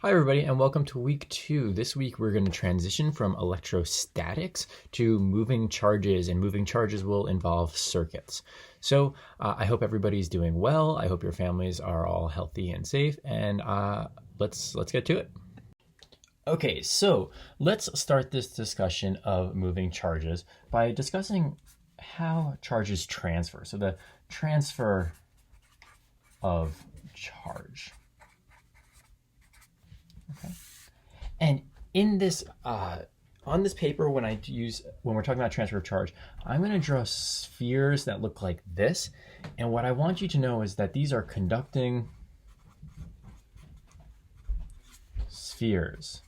Hi everybody and welcome to week 2. This week we're going to transition from electrostatics to moving charges, and moving charges will involve circuits. So I hope everybody's doing well. I hope your families are all healthy and safe, and let's get to it. Okay, so let's start this discussion of moving charges by discussing how charges transfer. So the transfer of charge. Okay. And in this, on this paper, when we're talking about transfer of charge, I'm going to draw spheres that look like this. And what I want you to know is that these are conducting spheres.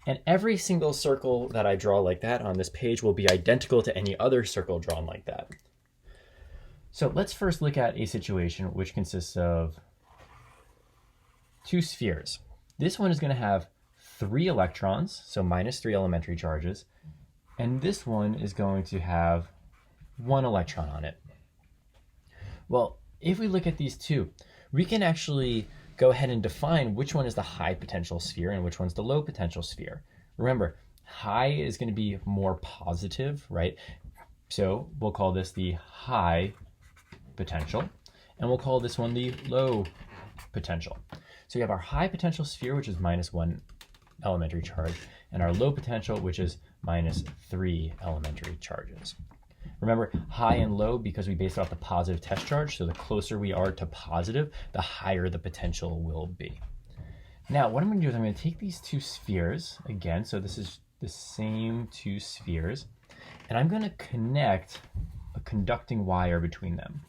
And every single circle that I draw like that on this page will be identical to any other circle drawn like that. So let's first look at a situation which consists of two spheres. This one is going to have 3 electrons, so minus 3 elementary charges, and this one is going to have 1 electron on it. Well, if we look at these two, we can actually go ahead and define which one is the high potential sphere and which one's the low potential sphere. Remember, high is going to be more positive, right? So we'll call this the high potential, and we'll call this one the low potential. So you have our high potential sphere, which is minus 1 elementary charge, and our low potential, which is minus 3 elementary charges. Remember, high and low because we base it off the positive test charge, so the closer we are to positive, the higher the potential will be. Now, what I'm going to do is I'm going to take these two spheres, again, so this is the same two spheres, and I'm going to connect a conducting wire between them.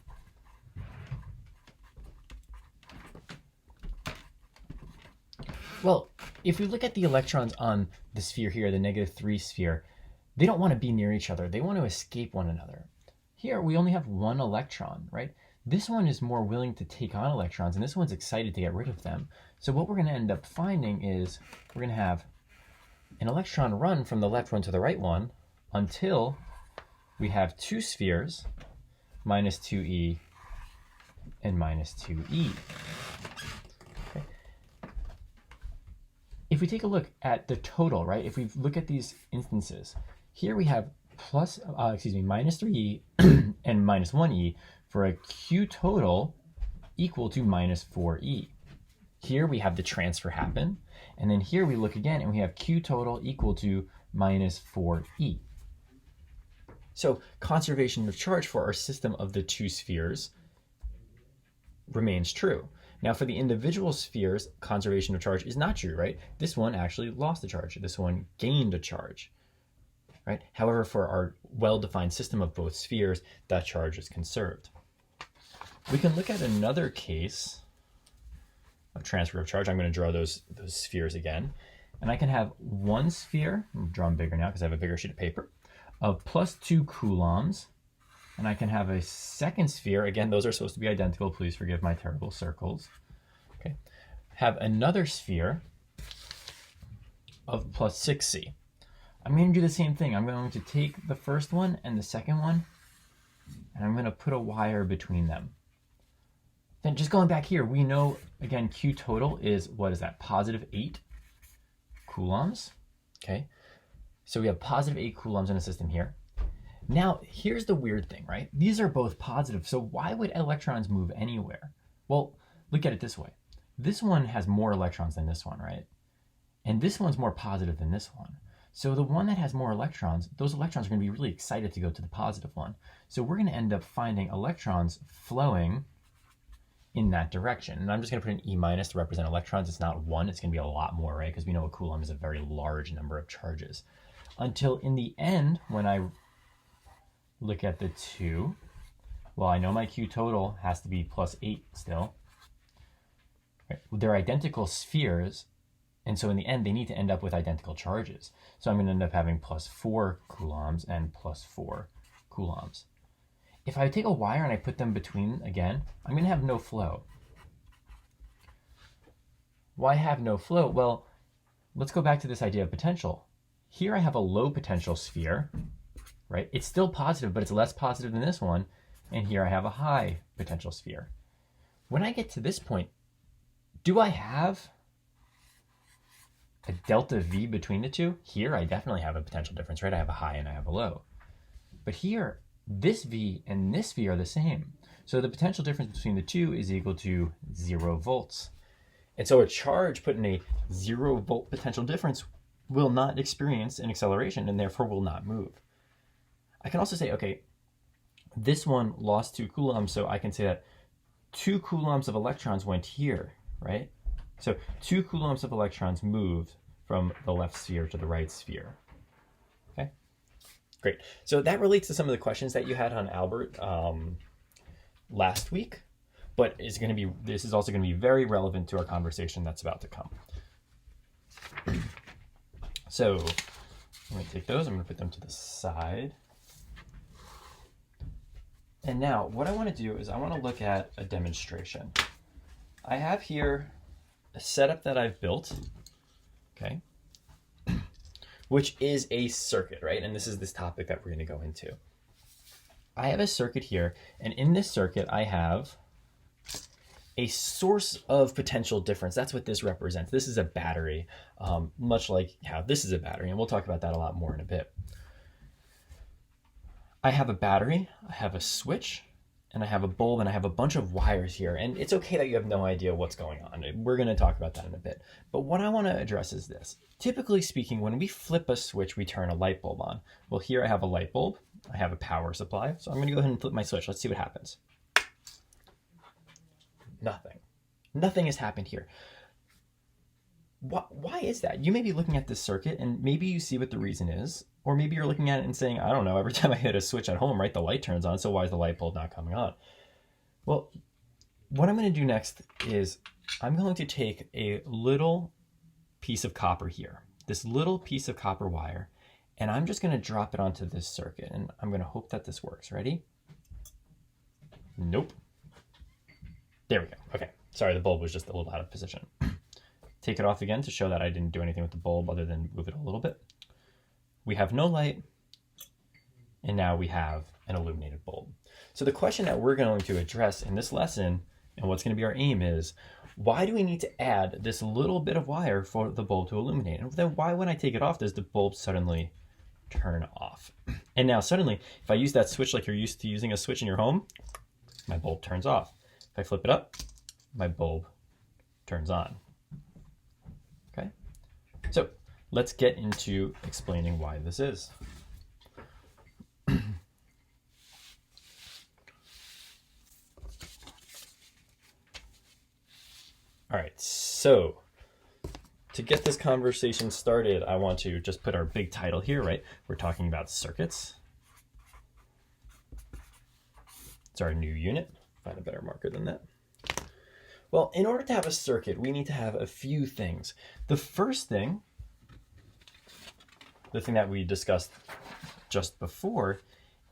Well, if we look at the electrons on the sphere here, the -3 sphere, they don't want to be near each other. They want to escape one another. Here, we only have 1 electron, right? This one is more willing to take on electrons, and this one's excited to get rid of them. So what we're going to end up finding is we're going to have an electron run from the left one to the right one until we have 2 spheres, minus 2e and minus 2e. If we take a look at the total, right? If we look at these instances, here we have minus 3e and minus 1e for a Q total equal to minus 4e. Here we have the transfer happen, and then here we look again and we have Q total equal to minus 4e. So conservation of charge for our system of the two spheres remains true. Now for the individual spheres, conservation of charge is not true, right? This one actually lost a charge. This one gained a charge, right? However, for our well-defined system of both spheres, that charge is conserved. We can look at another case of transfer of charge. I'm going to draw those spheres again. And I can have one sphere, I'll draw them bigger now because I have a bigger sheet of paper, of plus 2 coulombs. And I can have a second sphere, again, those are supposed to be identical, please forgive my terrible circles. Okay, have another sphere of plus 6c. I'm going to do the same thing. I'm going to take the first one and the second one, and I'm going to put a wire between them. Then just going back here, we know, again, Q total is, what is that, positive 8 coulombs, okay? So we have positive 8 coulombs in a system here. Now, here's the weird thing, right? These are both positive, so why would electrons move anywhere? Well, look at it this way. This one has more electrons than this one, right? And this one's more positive than this one. So the one that has more electrons, those electrons are going to be really excited to go to the positive one. So we're going to end up finding electrons flowing in that direction. And I'm just going to put an E minus to represent electrons. It's not 1, it's going to be a lot more, right? Because we know a coulomb is a very large number of charges. Until in the end, when I look at the 2, well, I know my Q total has to be plus 8 still. Right? They're identical spheres, and so in the end, they need to end up with identical charges. So I'm going to end up having plus 4 coulombs and plus 4 coulombs. If I take a wire and I put them between again, I'm going to have no flow. Why have no flow? Well, let's go back to this idea of potential. Here I have a low potential sphere, right? It's still positive, but it's less positive than this one. And here I have a high potential sphere. When I get to this point, do I have a delta V between the two, here I definitely have a potential difference, right? I have a high and I have a low. But here, this V and this V are the same. So the potential difference between the two is equal to 0 volts. And so a charge put in a 0 volt potential difference will not experience an acceleration and therefore will not move. I can also say, okay, this one lost 2 coulombs, so I can say that 2 coulombs of electrons went here, right? So 2 coulombs of electrons moved from the left sphere to the right sphere. Okay, great. So that relates to some of the questions that you had on Albert last week, but this is also going to be very relevant to our conversation that's about to come. So I'm going to take those, I'm going to put them to the side. And now what I want to do is I want to look at a demonstration. I have here a setup that I've built, okay, which is a circuit, right? And this is this topic that we're going to go into. I have a circuit here, and in this circuit I have a source of potential difference. That's what this represents. This is a battery, much like how this is a battery, and we'll talk about that a lot more in a bit. I have a battery, I have a switch, and I have a bulb, and I have a bunch of wires here. And it's okay that you have no idea what's going on. We're going to talk about that in a bit. But what I want to address is this. Typically speaking, when we flip a switch, we turn a light bulb on. Well, here I have a light bulb. I have a power supply. So I'm going to go ahead and flip my switch. Let's see what happens. Nothing. Nothing has happened here. Why is that? You may be looking at this circuit and maybe you see what the reason is, or maybe you're looking at it and saying, I don't know, every time I hit a switch at home, right, the light turns on, so why is the light bulb not coming on? Well, what I'm going to do next is I'm going to take a little piece of copper here, this little piece of copper wire, and I'm just going to drop it onto this circuit, and I'm going to hope that this works. Ready? Nope. There we go. Okay. Sorry, the bulb was just a little out of position. Take it off again to show that I didn't do anything with the bulb other than move it a little bit. We have no light, and now we have an illuminated bulb. So the question that we're going to address in this lesson, and what's going to be our aim, is why do we need to add this little bit of wire for the bulb to illuminate? And then why, when I take it off, does the bulb suddenly turn off? And now suddenly, if I use that switch like you're used to using a switch in your home, my bulb turns off. If I flip it up, my bulb turns on. Okay, so let's get into explaining why this is. All right, so to get this conversation started, I want to just put our big title here, right? We're talking about circuits. It's our new unit. Find a better marker than that. Well, in order to have a circuit, we need to have a few things. The first thing, the thing that we discussed just before,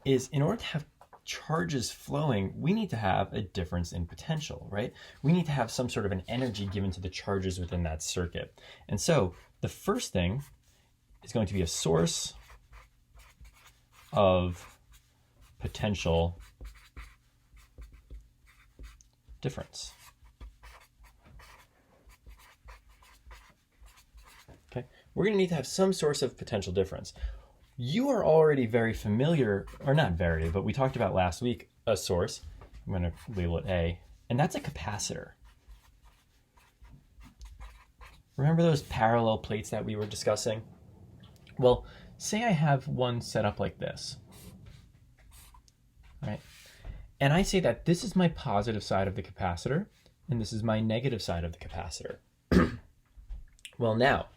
is in order to have charges flowing, we need to have a difference in potential, right? We need to have some sort of an energy given to the charges within that circuit. And so the first thing is going to be a source of potential difference. Okay, we're going to need to have some source of potential difference. You are already very familiar, or not very, but we talked about last week a source. I'm going to label it A, and that's a capacitor. Remember those parallel plates that we were discussing? Well, say I have one set up like this, right? And I say that this is my positive side of the capacitor, and this is my negative side of the capacitor. Well, now,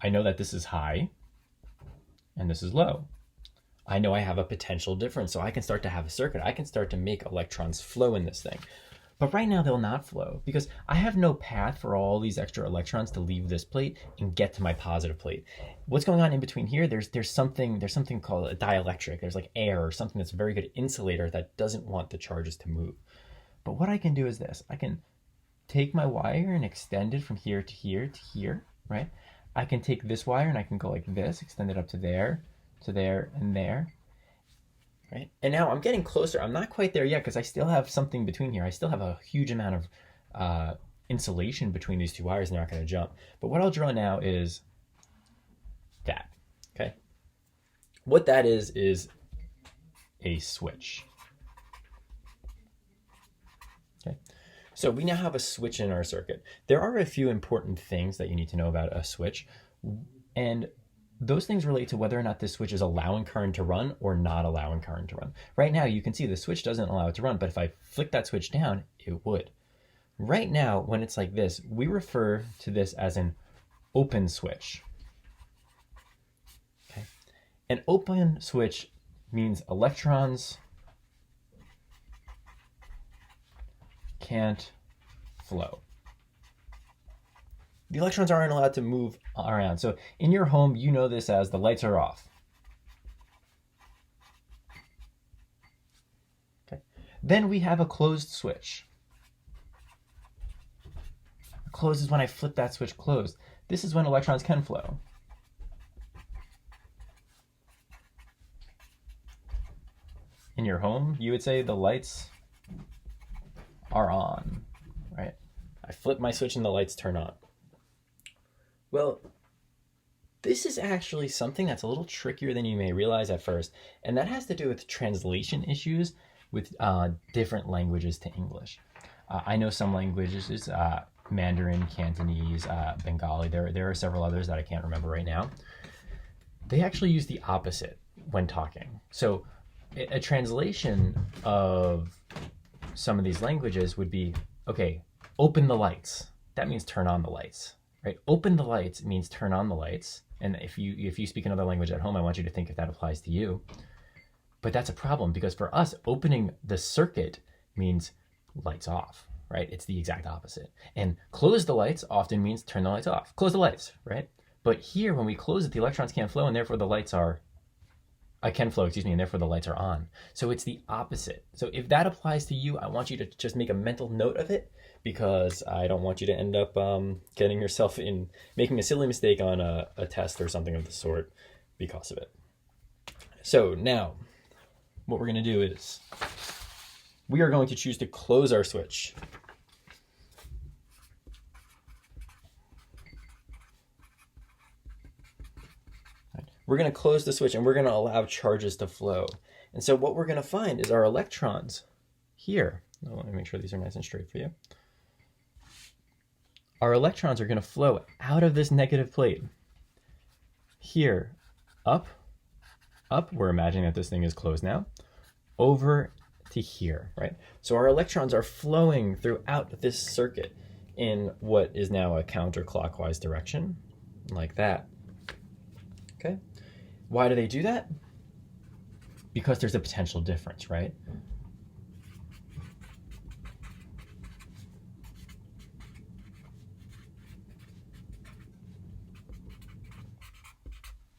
I know that this is high, and this is low. I know I have a potential difference, so I can start to have a circuit. I can start to make electrons flow in this thing. But right now, they'll not flow, because I have no path for all these extra electrons to leave this plate and get to my positive plate. What's going on in between here? There's something called a dielectric. There's like air or something that's a very good insulator that doesn't want the charges to move. But what I can do is this. I can take my wire and extend it from here to here to here, right? I can take this wire and I can go like this, extend it up to there, and there. Right? And now I'm getting closer. I'm not quite there yet because I still have something between here. I still have a huge amount of insulation between these two wires, they're not going to jump. But what I'll draw now is that, okay? What that is a switch. Okay, so we now have a switch in our circuit. There are a few important things that you need to know about a switch, and those things relate to whether or not this switch is allowing current to run or not allowing current to run. Right now, you can see the switch doesn't allow it to run, but if I flick that switch down, it would. Right now, when it's like this, we refer to this as an open switch. Okay, an open switch means electrons can't flow. The electrons aren't allowed to move around. So in your home, you know this as the lights are off. Okay. Then we have a closed switch. Closed is when I flip that switch closed. This is when electrons can flow. In your home, you would say the lights are on, right? I flip my switch and the lights turn on. Well, this is actually something that's a little trickier than you may realize at first, and that has to do with translation issues with different languages to English. I know some languages, Mandarin, Cantonese, Bengali, there are several others that I can't remember right now. They actually use the opposite when talking. So a translation of some of these languages would be, okay, open the lights. That means turn on the lights. Right? Open the lights means turn on the lights. And if you speak another language at home, I want you to think if that applies to you. But that's a problem because for us, opening the circuit means lights off, right? It's the exact opposite. And close the lights often means turn the lights off. Close the lights, right? But here, when we close it, the electrons can't flow, and therefore the lights are, can flow, and therefore the lights are on. So it's the opposite. So if that applies to you, I want you to just make a mental note of it, because I don't want you to end up getting yourself in making a silly mistake on a test or something of the sort because of it. So now, what we're going to do is we are going to choose to close our switch. We're going to close the switch and we're going to allow charges to flow. And so what we're going to find is our electrons here. Let me make sure these are nice and straight for you. Our electrons are going to flow out of this negative plate. Here, up, we're imagining that this thing is closed now, over to here, right? So our electrons are flowing throughout this circuit in what is now a counterclockwise direction, like that. Okay? Why do they do that? Because there's a potential difference, right?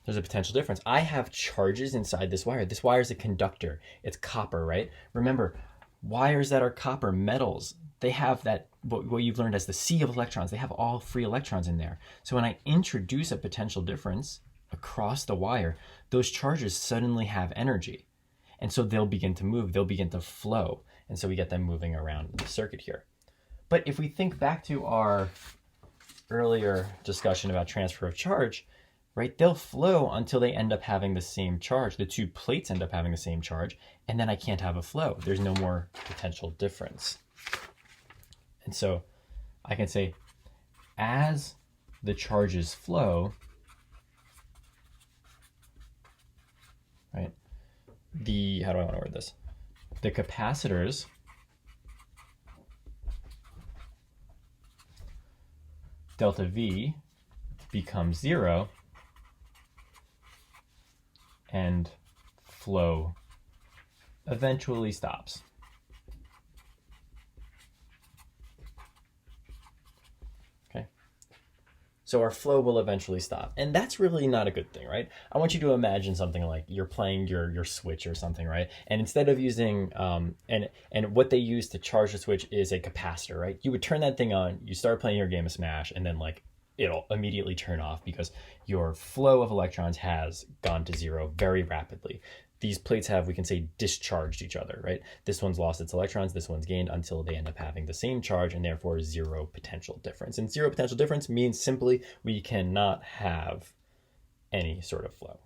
There's a potential difference. I have charges inside this wire. This wire is a conductor. It's copper, right? Remember, wires that are copper, metals, they have that, what you've learned as the sea of electrons. They have all free electrons in there. So when I introduce a potential difference across the wire, those charges suddenly have energy. And so they'll begin to move, they'll begin to flow. And so we get them moving around the circuit here. But if we think back to our earlier discussion about transfer of charge, right, they'll flow until they end up having the same charge. The two plates end up having the same charge, and then I can't have a flow. There's no more potential difference. And so I can say, as the charges flow, right, how do I want to word this? The capacitors delta V becomes 0 and flow eventually stops. Okay. So our flow will eventually stop. And that's really not a good thing, right? I want you to imagine something like you're playing your Switch or something, right? And instead of using, and what they use to charge the Switch is a capacitor, right? You would turn that thing on, you start playing your game of Smash, and then like it'll immediately turn off because your flow of electrons has gone to 0 very rapidly. these plates have, we can say, discharged each other, right? This one's lost its electrons, this one's gained, until they end up having the same charge, and therefore zero potential difference. And zero potential difference means simply we cannot have any sort of flow.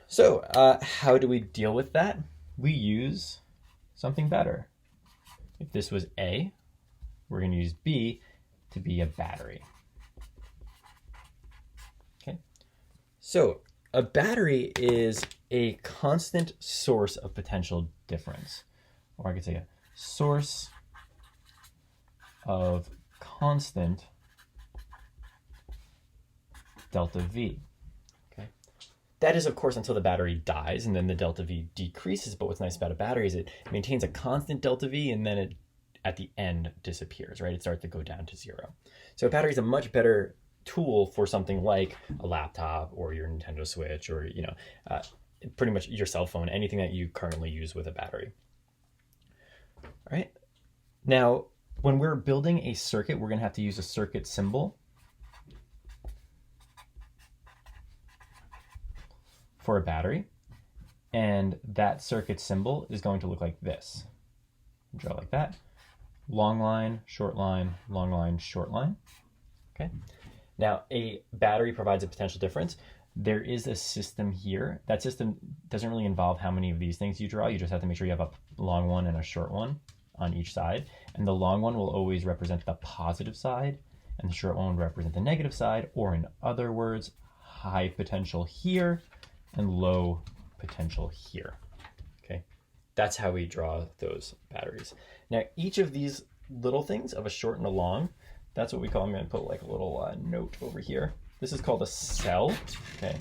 So how do we deal with that? We use something better. If this was A, we're going to use B to be a battery. Okay, so a battery is a constant source of potential difference, or I could say a source of constant delta V. Okay, that is, of course, until the battery dies, and then the delta V decreases. But what's nice about a battery is it maintains a constant delta V, and then it, at the end, disappears, right? It starts to go down to zero. So a battery is a much better tool for something like a laptop or your Nintendo Switch, or pretty much your cell phone, anything that you currently use with a battery. All right. Now, when we're building a circuit, we're going to have to use a circuit symbol for a battery, and that circuit symbol is going to look like this. Draw like that. Long line, short line, long line, short line. Okay. Now, a battery provides a potential difference. There is a system here. That system doesn't really involve how many of these things you draw. You just have to make sure you have a long one and a short one on each side. And the long one will always represent the positive side, and the short one will represent the negative side, or in other words, high potential here and low potential here. Okay, that's how we draw those batteries. Now, each of these little things of a short and a long, that's what we call, I'm going to put like a little note over here. This is called a cell, okay?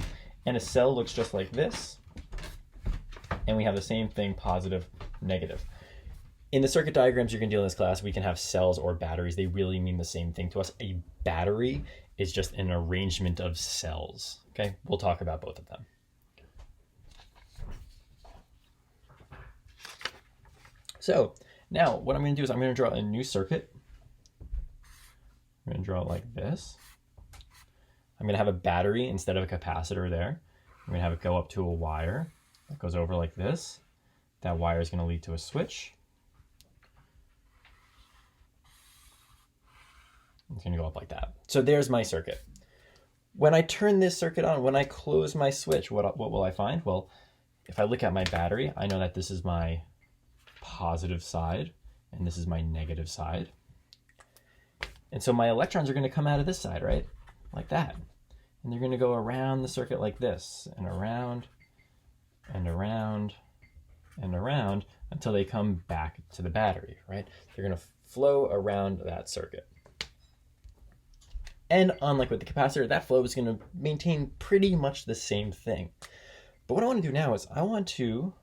And a cell looks just like this. And we have the same thing, positive, negative. In the circuit diagrams you're going to deal in this class, we can have cells or batteries. They really mean the same thing to us. A battery is just an arrangement of cells, okay? We'll talk about both of them. So now what I'm going to do is I'm going to draw a new circuit. I'm going to draw it like this. I'm going to have a battery instead of a capacitor there. I'm going to have it go up to a wire that goes over like this. That wire is going to lead to a switch. It's going to go up like that. So there's my circuit. When I turn this circuit on, when I close my switch, what will I find? Well, if I look at my battery, I know that this is my positive side and this is my negative side. And so my electrons are going to come out of this side, right? Like that. And they're going to go around the circuit like this, and around, and around, and around, until they come back to the battery, right? They're going to flow around that circuit. And unlike with the capacitor, that flow is going to maintain pretty much the same thing. But what I want to do now is I want to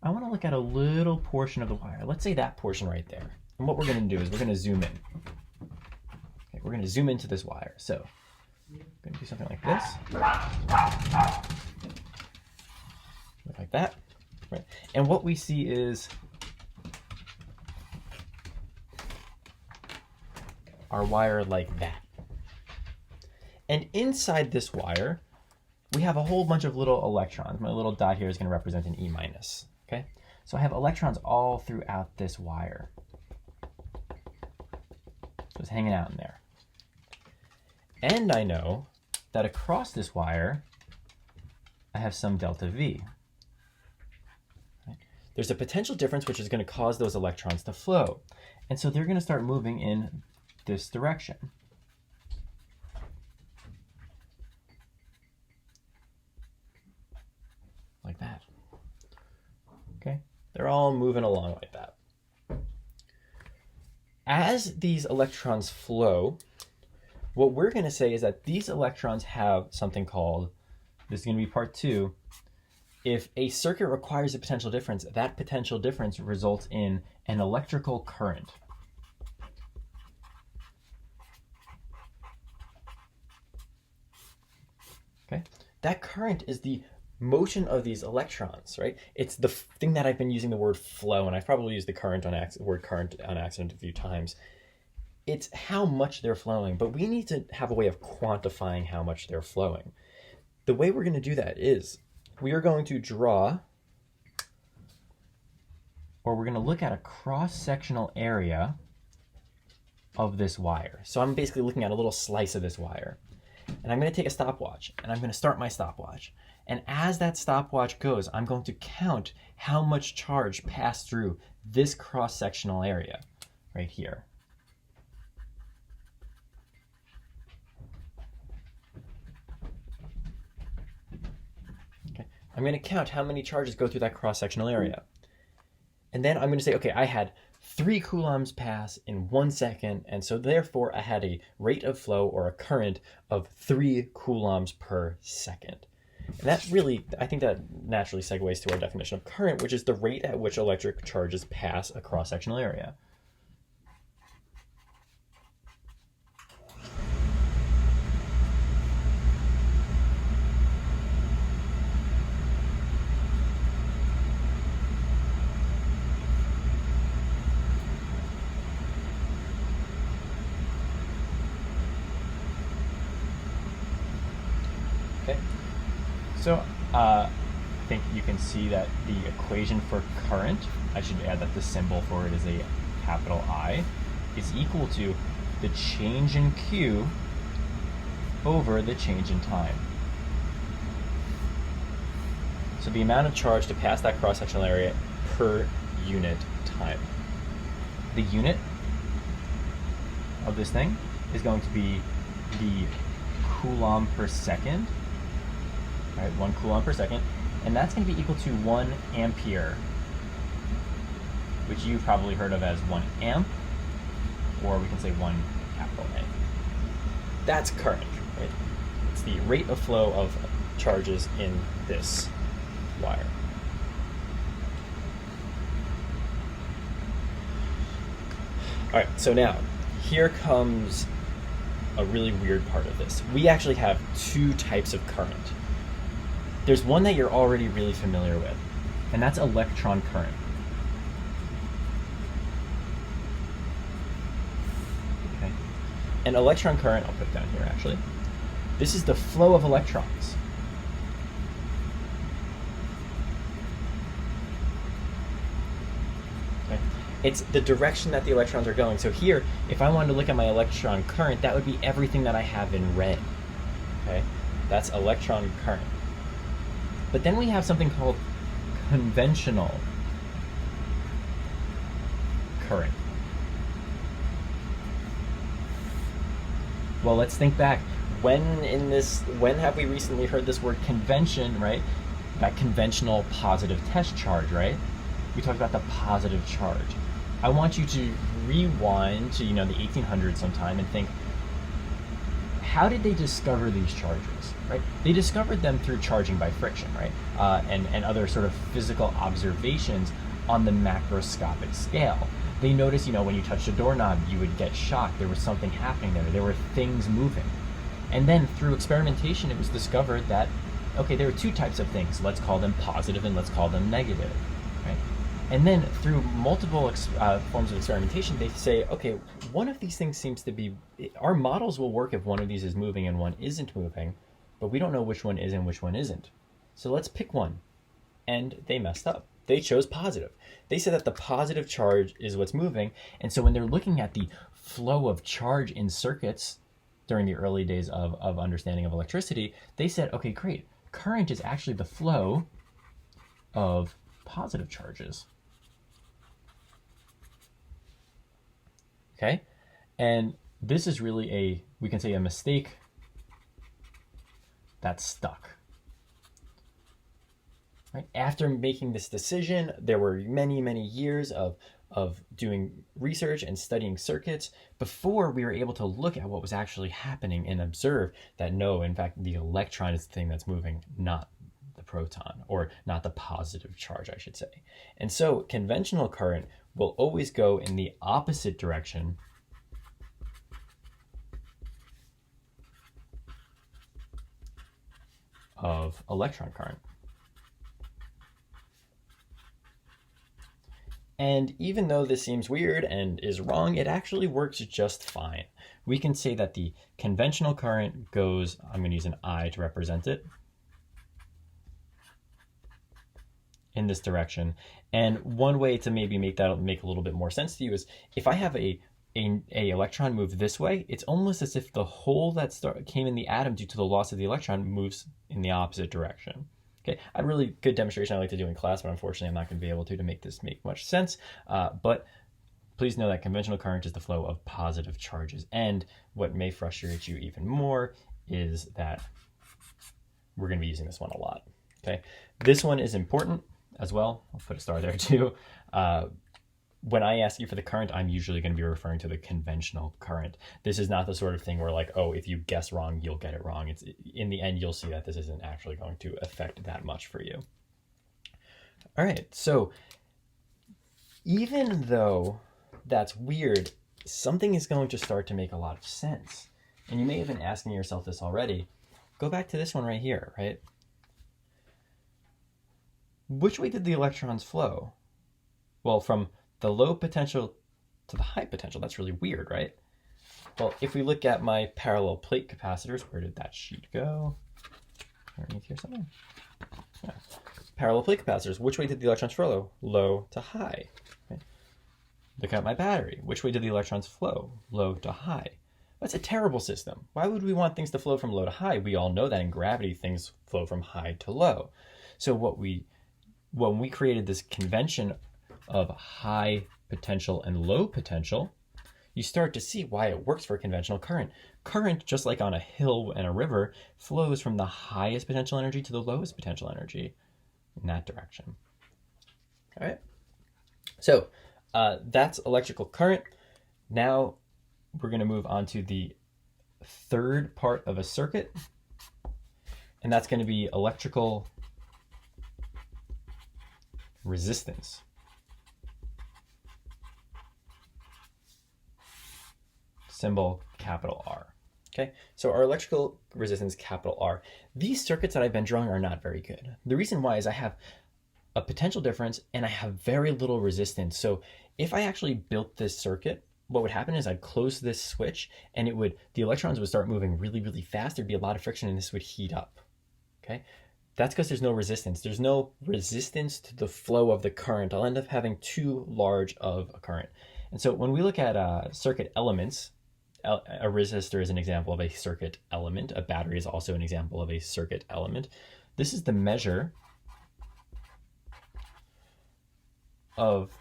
look at a little portion of the wire. Let's say that portion right there. And what we're going to do is we're going to zoom in. Okay, we're going to zoom into this wire. So I'm going to do something like this. Look like that. Right. And what we see is our wire like that. And inside this wire, we have a whole bunch of little electrons. My little dot here is going to represent an E minus. Okay? So I have electrons all throughout this wire. Just hanging out in there. And I know that across this wire, I have some delta V. Right? There's a potential difference which is going to cause those electrons to flow. And so they're going to start moving in this direction. Like that. Okay? They're all moving along like that. As these electrons flow, what we're going to say is that these electrons have something called, this is going to be part 2, if a circuit requires a potential difference, that potential difference results in an electrical current. Okay? That current is the motion of these electrons, right? It's the thing that I've been using the word flow, and I've probably used the word current on accident a few times. It's how much they're flowing, but we need to have a way of quantifying how much they're flowing. the way we're going to do that is we are going to draw, or we're going to look at a cross-sectional area of this wire. So I'm basically looking at a little slice of this wire. And I'm going to take a stopwatch, and I'm going to start my stopwatch. And as that stopwatch goes, I'm going to count how much charge passed through this cross-sectional area right here. Okay. I'm going to count how many charges go through that cross-sectional area. And then I'm going to say, okay, I had 3 coulombs pass in 1 second, and so therefore I had a rate of flow or a current of 3 coulombs per second. And that really, I think that naturally segues to our definition of current, which is the rate at which electric charges pass a cross-sectional area. Okay, so I think you can see that the equation for current, I should add that the symbol for it is a capital I, is equal to the change in Q over the change in time. So the amount of charge to pass that cross-sectional area per unit time. The unit of this thing is going to be the coulomb per second. All right, 1 coulomb per second, and that's going to be equal to 1 ampere, which you've probably heard of as 1 amp, or we can say 1 capital A. That's current, right? It's the rate of flow of charges in this wire. All right, so now here comes a really weird part of this. We actually have 2 types of current. There's one that you're already really familiar with, and that's electron current. Okay. And electron current, I'll put it down here actually. This is the flow of electrons. Okay. It's the direction that the electrons are going. So here, if I wanted to look at my electron current, that would be everything that I have in red. Okay. That's electron current. But then we have something called conventional current. Well, let's think back. When have we recently heard this word convention, right? That conventional positive test charge, right? We talked about the positive charge. I want you to rewind to, the 1800s sometime and think, how did they discover these charges, right? They discovered them through charging by friction, right? And other sort of physical observations on the macroscopic scale. They noticed, when you touched a doorknob, you would get shocked. There was something happening there. There were things moving. And then through experimentation, it was discovered that, okay, there are 2 types of things. Let's call them positive and let's call them negative, right? And then through multiple forms of experimentation, they say, okay, one of these things seems to be, our models will work if one of these is moving and one isn't moving, but we don't know which one is and which one isn't. So let's pick one. And they messed up. They chose positive. They said that the positive charge is what's moving. And so when they're looking at the flow of charge in circuits during the early days of understanding of electricity, they said, okay, great. Current is actually the flow of positive charges. Okay, and this is really we can say a mistake that stuck. Right? After making this decision, there were many, many years of doing research and studying circuits before we were able to look at what was actually happening and observe that no, in fact, the electron is the thing that's moving, not the proton, or not the positive charge, I should say. And so conventional current will always go in the opposite direction of electron current. And even though this seems weird and is wrong, it actually works just fine. We can say that the conventional current goes, I'm going to use an I to represent it, in this direction. And one way to maybe make that make a little bit more sense to you is if I have a electron move this way, it's almost as if the hole that came in the atom due to the loss of the electron moves in the opposite direction. Okay, a really good demonstration I like to do in class, but unfortunately I'm not going to be able to make this make much sense. But please know that conventional current is the flow of positive charges. And what may frustrate you even more is that we're going to be using this one a lot. Okay, this one is important as well. I'll put a star there too. When I ask you for the current, I'm usually going to be referring to the conventional current. This is not the sort of thing where like, oh, if you guess wrong, you'll get it wrong. It's in the end, you'll see that this isn't actually going to affect that much for you. All right, so even though that's weird, something is going to start to make a lot of sense. And you may have been asking yourself this already. Go back to this one right here, right? Which way did the electrons flow? Well, from the low potential to the high potential. That's really weird, right? Well, if we look at my parallel plate capacitors, where did that sheet go? Underneath here somewhere. Yeah. Parallel plate capacitors, which way did the electrons flow? Low to high. Right? Look at my battery. Which way did the electrons flow? Low to high. That's a terrible system. Why would we want things to flow from low to high? We all know that in gravity, things flow from high to low. So when we created this convention of high potential and low potential, you start to see why it works for conventional current. Current, just like on a hill and a river, flows from the highest potential energy to the lowest potential energy in that direction. All right. So that's electrical current. Now we're going to move on to the third part of a circuit, and that's going to be electrical resistance. Symbol capital R. Okay, so our electrical resistance, capital R. These circuits that I've been drawing are not very good. The reason why is I have a potential difference and I have very little resistance. So if I actually built this circuit, what would happen is I'd close this switch and the electrons would start moving really, really fast. There'd be a lot of friction and this would heat up. Okay, that's because there's no resistance. There's no resistance to the flow of the current. I'll end up having too large of a current. And so when we look at circuit elements, a resistor is an example of a circuit element. A battery is also an example of a circuit element. This is the measure of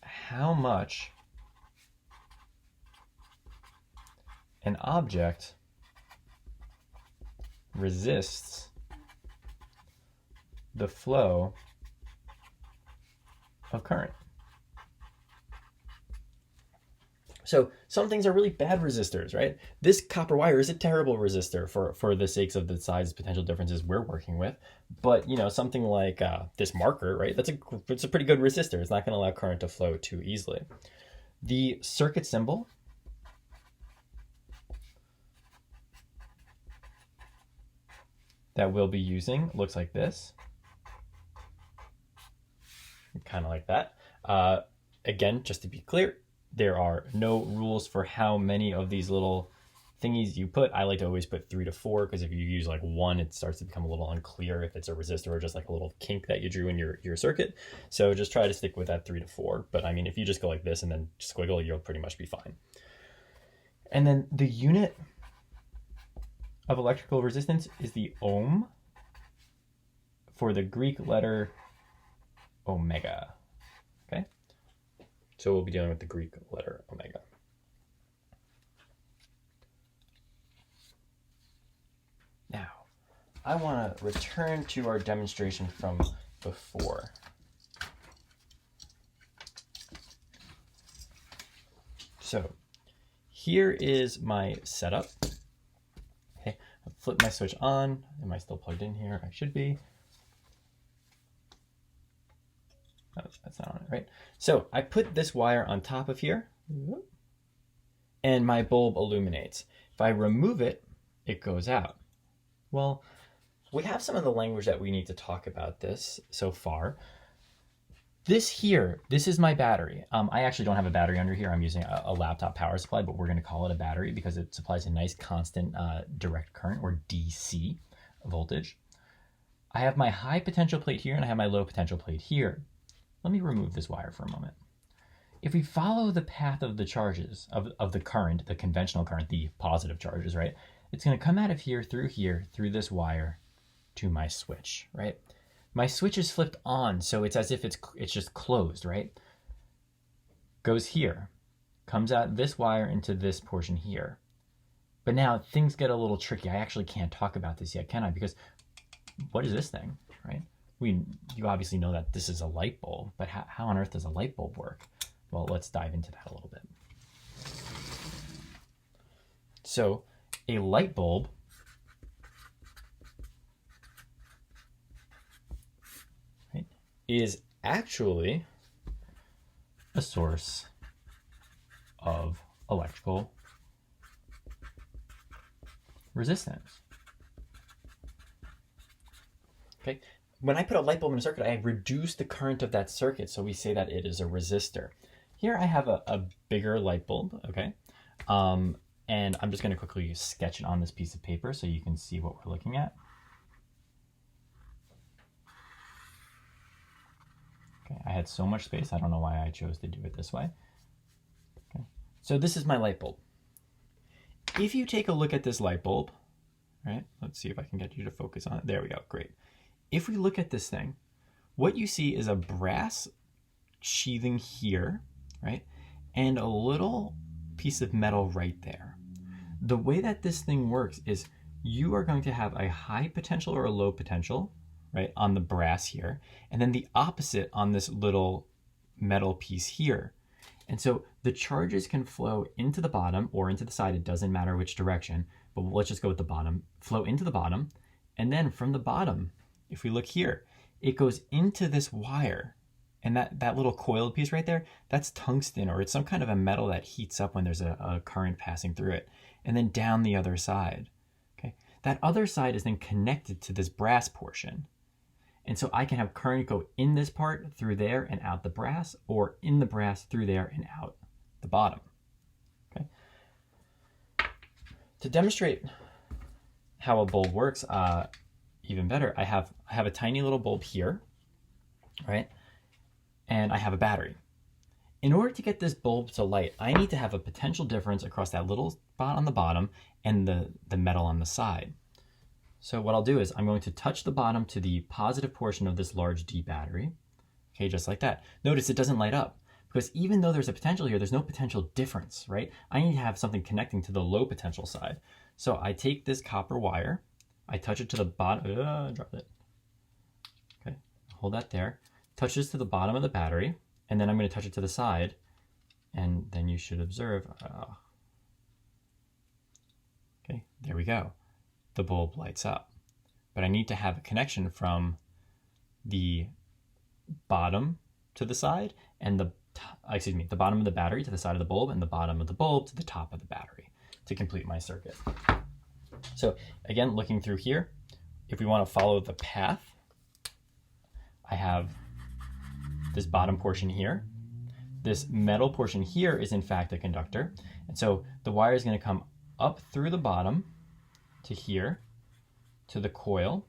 how much an object resists the flow of current. So some things are really bad resistors, right? This copper wire is a terrible resistor for the sakes of the size potential differences we're working with. But something like this marker, right? It's a pretty good resistor. It's not going to allow current to flow too easily. The circuit symbol that we'll be using looks like this, kind of like that. Again, just to be clear, there are no rules for how many of these little thingies you put. I like to always put 3 to 4 because if you use like 1, it starts to become a little unclear if it's a resistor or just like a little kink that you drew in your circuit. So just try to stick with that 3 to 4. But I mean, if you just go like this and then squiggle, you'll pretty much be fine. And then the unit of electrical resistance is the ohm for the Greek letter omega. Okay? So we'll be dealing with the Greek letter omega. Now, I want to return to our demonstration from before. So here is my setup. Okay, I'll flip my switch on. Am I still plugged in here? I should be. Oh, that's not on it, right? So I put this wire on top of here, and my bulb illuminates. If I remove it, it goes out. Well, we have some of the language that we need to talk about this so far. This is my battery. I actually don't have a battery under here. I'm using a laptop power supply, but we're going to call it a battery because it supplies a nice constant direct current, or DC voltage. I have my high potential plate here and I have my low potential plate here. Let me remove this wire for a moment. If we follow the path of the charges, of the current, the conventional current, the positive charges, right? It's going to come out of here, through this wire to my switch, right? My switch is flipped on, so it's as if it's just closed, right? Goes here, comes out this wire into this portion here. But now things get a little tricky. I actually can't talk about this yet, can I? Because what is this thing, right? You obviously know that this is a light bulb, but how on earth does a light bulb work? Well, let's dive into that a little bit. So a light bulb is actually a source of electrical resistance. Okay, when I put a light bulb in a circuit, I reduce the current of that circuit, so we say that it is a resistor. Here I have a bigger light bulb, okay? And I'm just going to quickly sketch it on this piece of paper so you can see what we're looking at. Okay, I had so much space, I don't know why I chose to do it this way. Okay, so this is my light bulb. If you take a look at this light bulb, right? Let's see if I can get you to focus on it. There we go, great. If we look at this thing, what you see is a brass sheathing here, right? And a little piece of metal right there. The way that this thing works is you are going to have a high potential or a low potential, right, on the brass here, and then the opposite on this little metal piece here. And so the charges can flow into the bottom or into the side, it doesn't matter which direction, but let's just go with the bottom, flow into the bottom, and then from the bottom, if we look here, it goes into this wire, and that little coiled piece right there, that's tungsten, or it's some kind of a metal that heats up when there's a current passing through it, and then down the other side. Okay, that other side is then connected to this brass portion. And so I can have current go in this part through there and out the brass, or in the brass through there and out the bottom. Okay. To demonstrate how a bulb works even better, I have a tiny little bulb here, right? And I have a battery. In order to get this bulb to light, I need to have a potential difference across that little spot on the bottom and the metal on the side. So what I'll do is I'm going to touch the bottom to the positive portion of this large D battery. Okay, just like that. Notice it doesn't light up because even though there's a potential here, there's no potential difference, right? I need to have something connecting to the low potential side. So I take this copper wire, I touch it to the bottom, drop it. Okay, hold that there. Touch this to the bottom of the battery, and then I'm going to touch it to the side, and then you should observe, okay, there we go. The bulb lights up. But I need to have a connection from the bottom to the side and the bottom of the battery to the side of the bulb and the bottom of the bulb to the top of the battery to complete my circuit. So again, looking through here, if we want to follow the path, I have this bottom portion here. This metal portion here is in fact a conductor. And so the wire is going to come up through the bottom to here, to the coil,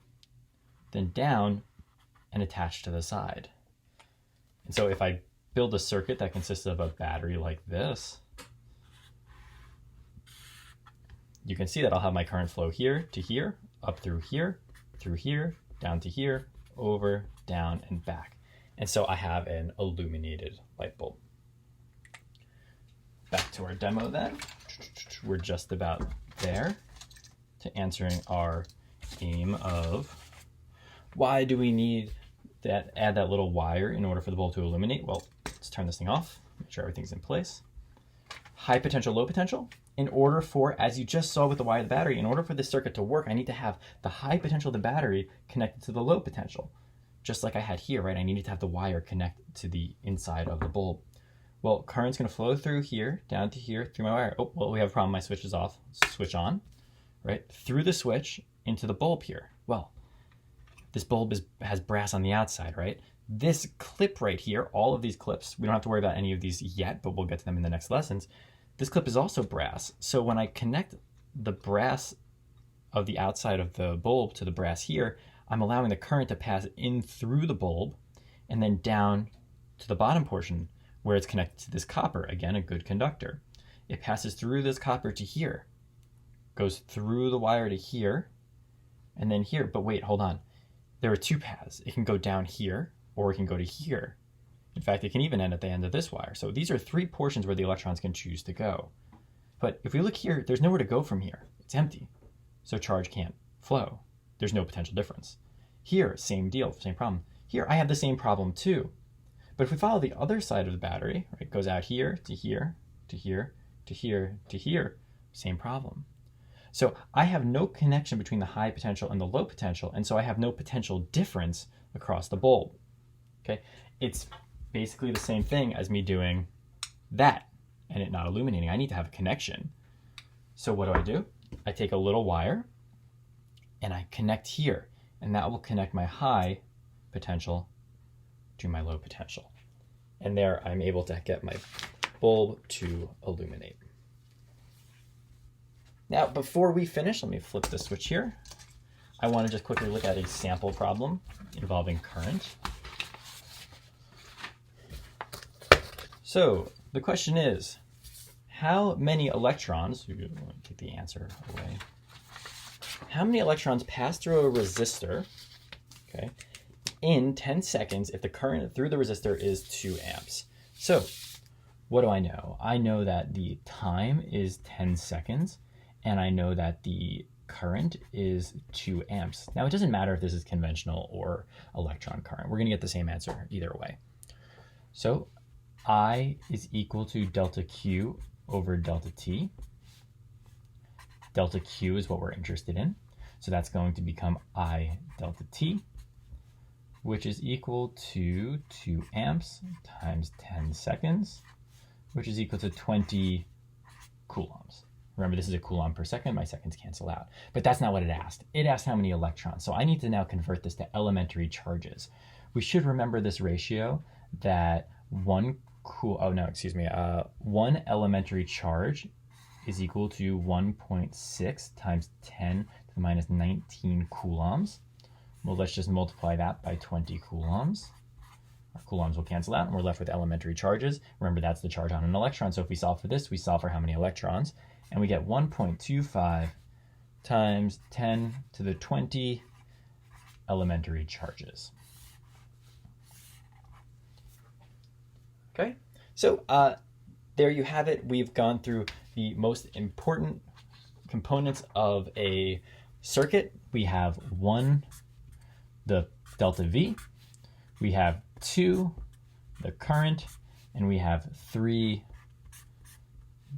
then down and attach to the side. And so if I build a circuit that consists of a battery like this, you can see that I'll have my current flow here to here, up through here, down to here, over, down, and back. And so I have an illuminated light bulb. Back to our demo then. We're just about there to answering our aim of why do we need that, add that little wire in order for the bulb to illuminate? Well, let's turn this thing off, make sure everything's in place. High potential, low potential. In order for, as you just saw with the wire of the battery, in order for this circuit to work, I need to have the high potential of the battery connected to the low potential. Just like I had here, right? I needed to have the wire connect to the inside of the bulb. Well, current's gonna flow through here, down to here, through my wire. Oh, well, we have a problem, my switch is off. Switch on, right? Through the switch into the bulb here. Well, this bulb has brass on the outside, right? This clip right here, all of these clips, we don't have to worry about any of these yet, but we'll get to them in the next lessons. This clip is also brass. So when I connect the brass of the outside of the bulb to the brass here, I'm allowing the current to pass in through the bulb and then down to the bottom portion where it's connected to this copper, again, a good conductor. It passes through this copper to here, goes through the wire to here, and then here. But wait, hold on. There are two paths. It can go down here, or it can go to here. In fact, it can even end at the end of this wire. So these are three portions where the electrons can choose to go. But if we look here, there's nowhere to go from here. It's empty. So charge can't flow. There's no potential difference. Here, same deal, same problem. Here, I have the same problem too. But if we follow the other side of the battery, right, it goes out here, to here, to here, to here, to here, same problem. So I have no connection between the high potential and the low potential, and so I have no potential difference across the bulb. Okay, it's basically the same thing as me doing that and it not illuminating. I need to have a connection. So what do? I take a little wire and I connect here, and that will connect my high potential to my low potential. And there I'm able to get my bulb to illuminate. Now, before we finish, let me flip the switch here. I want to just quickly look at a sample problem involving current. So the question is, how many electrons, let me take the answer away. How many electrons pass through a resistor, okay, in 10 seconds if the current through the resistor is 2 amps? So what do I know? I know that the time is 10 seconds, and I know that the current is 2 amps. Now, it doesn't matter if this is conventional or electron current. We're going to get the same answer either way. So I is equal to delta Q over delta T. Delta Q is what we're interested in. So that's going to become I delta T, which is equal to 2 amps times 10 seconds, which is equal to 20 coulombs. Remember, this is a coulomb per second. My seconds cancel out. But that's not what it asked. It asked how many electrons. So I need to now convert this to elementary charges. We should remember this ratio that one elementary charge is equal to 1.6 times 10 to the minus 19 coulombs. Well, let's just multiply that by 20 coulombs. Our coulombs will cancel out, and we're left with elementary charges. Remember, that's the charge on an electron. So if we solve for this, we solve for how many electrons, and we get 1.25 times 10 to the 20 elementary charges. Okay, so there you have it. We've gone through the most important components of a circuit. We have 1, the delta V, we have 2, the current, and we have 3,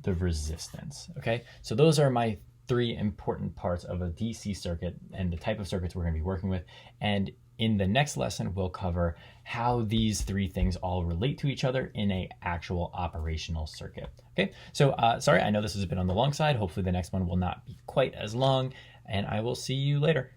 the resistance. Okay, so those are my 3 important parts of a DC circuit and the type of circuits we're going to be working with. And in the next lesson, we'll cover how these 3 things all relate to each other in an actual operational circuit. Okay, so sorry, I know this has been on the long side. Hopefully the next one will not be quite as long, and I will see you later.